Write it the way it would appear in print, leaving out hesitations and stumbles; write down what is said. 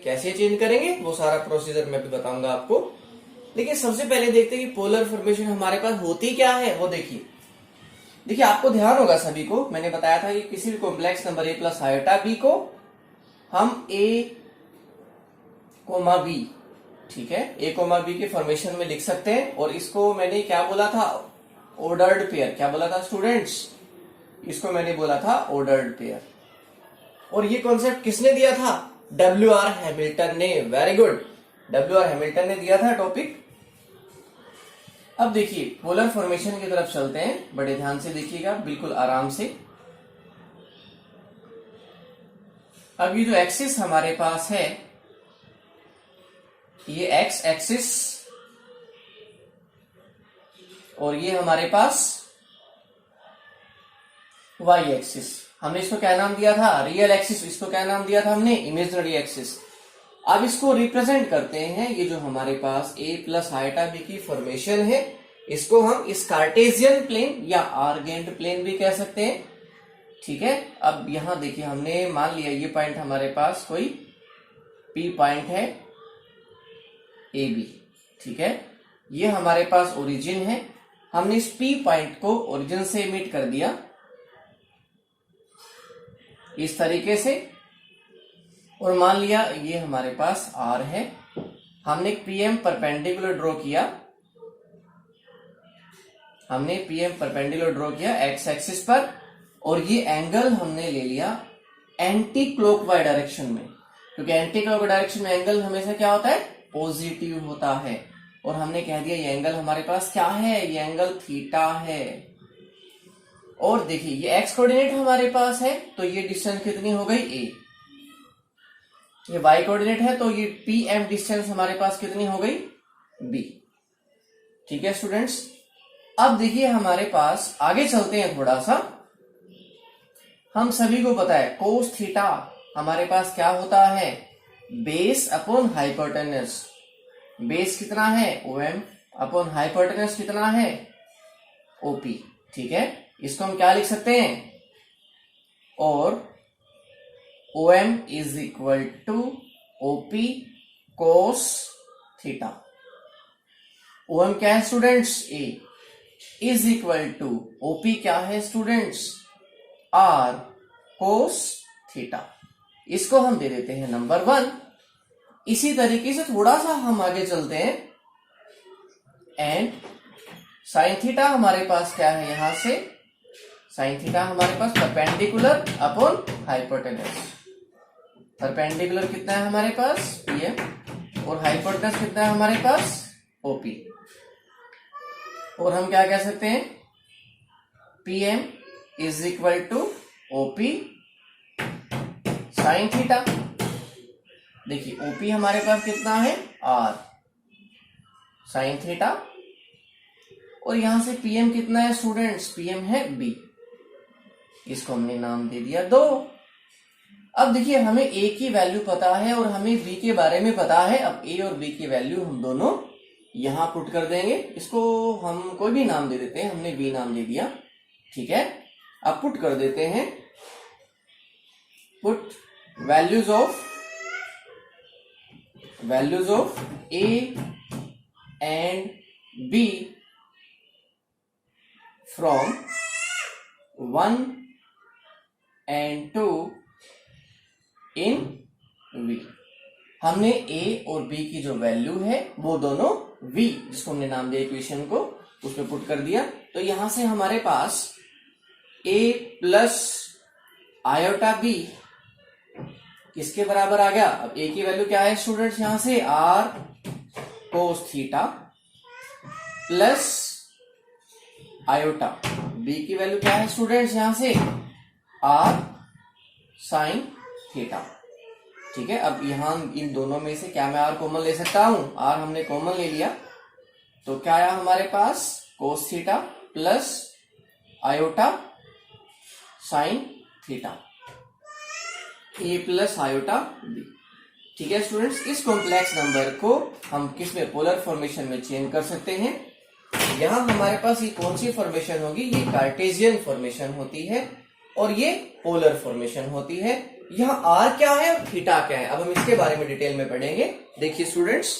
कैसे चेंज करेंगे वो सारा प्रोसीजर मैं भी बताऊंगा आपको। लेकिन सबसे पहले देखते हैं कि पोलर फॉर्मेशन हमारे पास होती क्या है वो देखिए आपको ध्यान होगा सभी को, मैंने बताया था कि किसी भी complex number A plus iota B को हम ए कोमा बी, ठीक है, ए कोमा बी के फॉर्मेशन में लिख सकते हैं। और इसको मैंने क्या बोला था, ऑर्डर्ड पेयर। क्या बोला था स्टूडेंट्स, इसको मैंने बोला था ऑर्डर्ड पेयर। और ये कॉन्सेप्ट किसने दिया था, W.R. हैमिल्टन ने। Very good, W.R. हैमिल्टन ने दिया था टॉपिक। अब देखिए पोलर फॉर्मेशन की तरफ चलते हैं, बड़े ध्यान से देखिएगा, बिल्कुल आराम से। अब ये जो एक्सिस हमारे पास है, ये एक्स एक्सिस, और ये हमारे पास वाई एक्सिस। हमने इसको क्या नाम दिया था, रियल एक्सिस। इसको क्या नाम दिया था हमने, इमेजिनरी एक्सिस। अब इसको रिप्रेजेंट करते हैं, ये जो हमारे पास ए प्लस आयोटा बी की फॉर्मेशन है, इसको हम इस कार्टेशियन प्लेन या आर्गेंट प्लेन भी कह सकते हैं, ठीक है। अब यहां देखिए हमने मान लिया ये पॉइंट हमारे पास कोई पी पॉइंट है ए बी, ठीक है, ये हमारे पास ओरिजिन है। हमने इस पी पॉइंट को ओरिजिन से मीट कर दिया इस तरीके से, और मान लिया ये हमारे पास आर है। हमने पीएम परपेंडिकुलर ड्रॉ किया, हमने पीएम परपेंडिकुलर ड्रॉ किया एक्स एक्सिस पर, और ये एंगल हमने ले लिया एंटी क्लॉकवाइज डायरेक्शन में, क्योंकि एंटी क्लॉकवाइज डायरेक्शन में एंगल हमेशा क्या होता है, पॉजिटिव होता है। और हमने कह दिया ये एंगल हमारे पास क्या है, ये एंगल थीटा है। और देखिए ये एक्स कोऑर्डिनेट हमारे पास है, तो ये डिस्टेंस कितनी हो गई, ए। ये वाई कोऑर्डिनेट है, तो ये पी एम डिस्टेंस हमारे पास कितनी हो गई, बी। ठीक है स्टूडेंट्स, अब देखिए हमारे पास आगे चलते हैं थोड़ा सा। हम सभी को पता है कोस थीटा हमारे पास क्या होता है, बेस अपॉन हाइपोटेनस। बेस कितना है, ओएम, अपॉन हाइपोटेनस कितना है, ओपी, ठीक है। इसको हम क्या लिख सकते हैं, और OM is equal to OP cos theta. OM क्या है students, A, is equal to OP क्या है स्टूडेंट्स, R कोस थीटा। इसको हम दे देते हैं नंबर 1। इसी तरीके से थोड़ा सा हम आगे चलते हैं, एंड साइन थीटा हमारे पास क्या है, यहां से साइन थीटा हमारे पास परपेंडिकुलर अपॉन हाइपोटेनस। परपेंडिकुलर कितना है हमारे पास, PM, और हाइपोटेनस कितना है हमारे पास, OP। और हम क्या कह सकते हैं, PM is equal to OP sine theta. देखिए OP हमारे पास कितना है, R साइन थीटा, और यहां से PM कितना है स्टूडेंट्स, PM है B। इसको हमने नाम दे दिया 2। अब देखिए हमें A की वैल्यू पता है और हमें B के बारे में पता है। अब A और B की वैल्यू हम दोनों यहां पुट कर देंगे। इसको हम कोई भी नाम दे देते हैं, हमने B नाम दे दिया, ठीक है। अब पुट कर देते हैं, put values of A and B from 1 and 2 in V। हमने A और B की जो वैल्यू है वो दोनों V, जिसको हमने नाम दिया इक्वेशन को, उसमें पुट कर दिया। तो यहां से हमारे पास A प्लस आयोटा B किसके बराबर आ गया। अब A की वैल्यू क्या है स्टूडेंट्स, यहां से R कोस थीटा प्लस आयोटा। B की वैल्यू क्या है स्टूडेंट्स, यहां से R साइन थीटा, ठीक है। अब यहां इन दोनों में से क्या मैं R कॉमन ले सकता हूं, R हमने कॉमन ले लिया, तो क्या आया हमारे पास, cos theta plus iota sine theta, A plus iota B। ठीक है स्टूडेंट्स, इस कॉम्प्लेक्स नंबर को हम किस में, पोलर फॉर्मेशन में चेंज कर सकते हैं। यहां हमारे पास ये कौन सी फॉर्मेशन होगी, ये कार्टेशियन फॉर्मेशन होती है और ये पोलर फॉर्मेशन होती है। यहाँ आर क्या है और थीटा क्या है, अब हम इसके बारे में डिटेल में पढ़ेंगे। देखिए स्टूडेंट्स,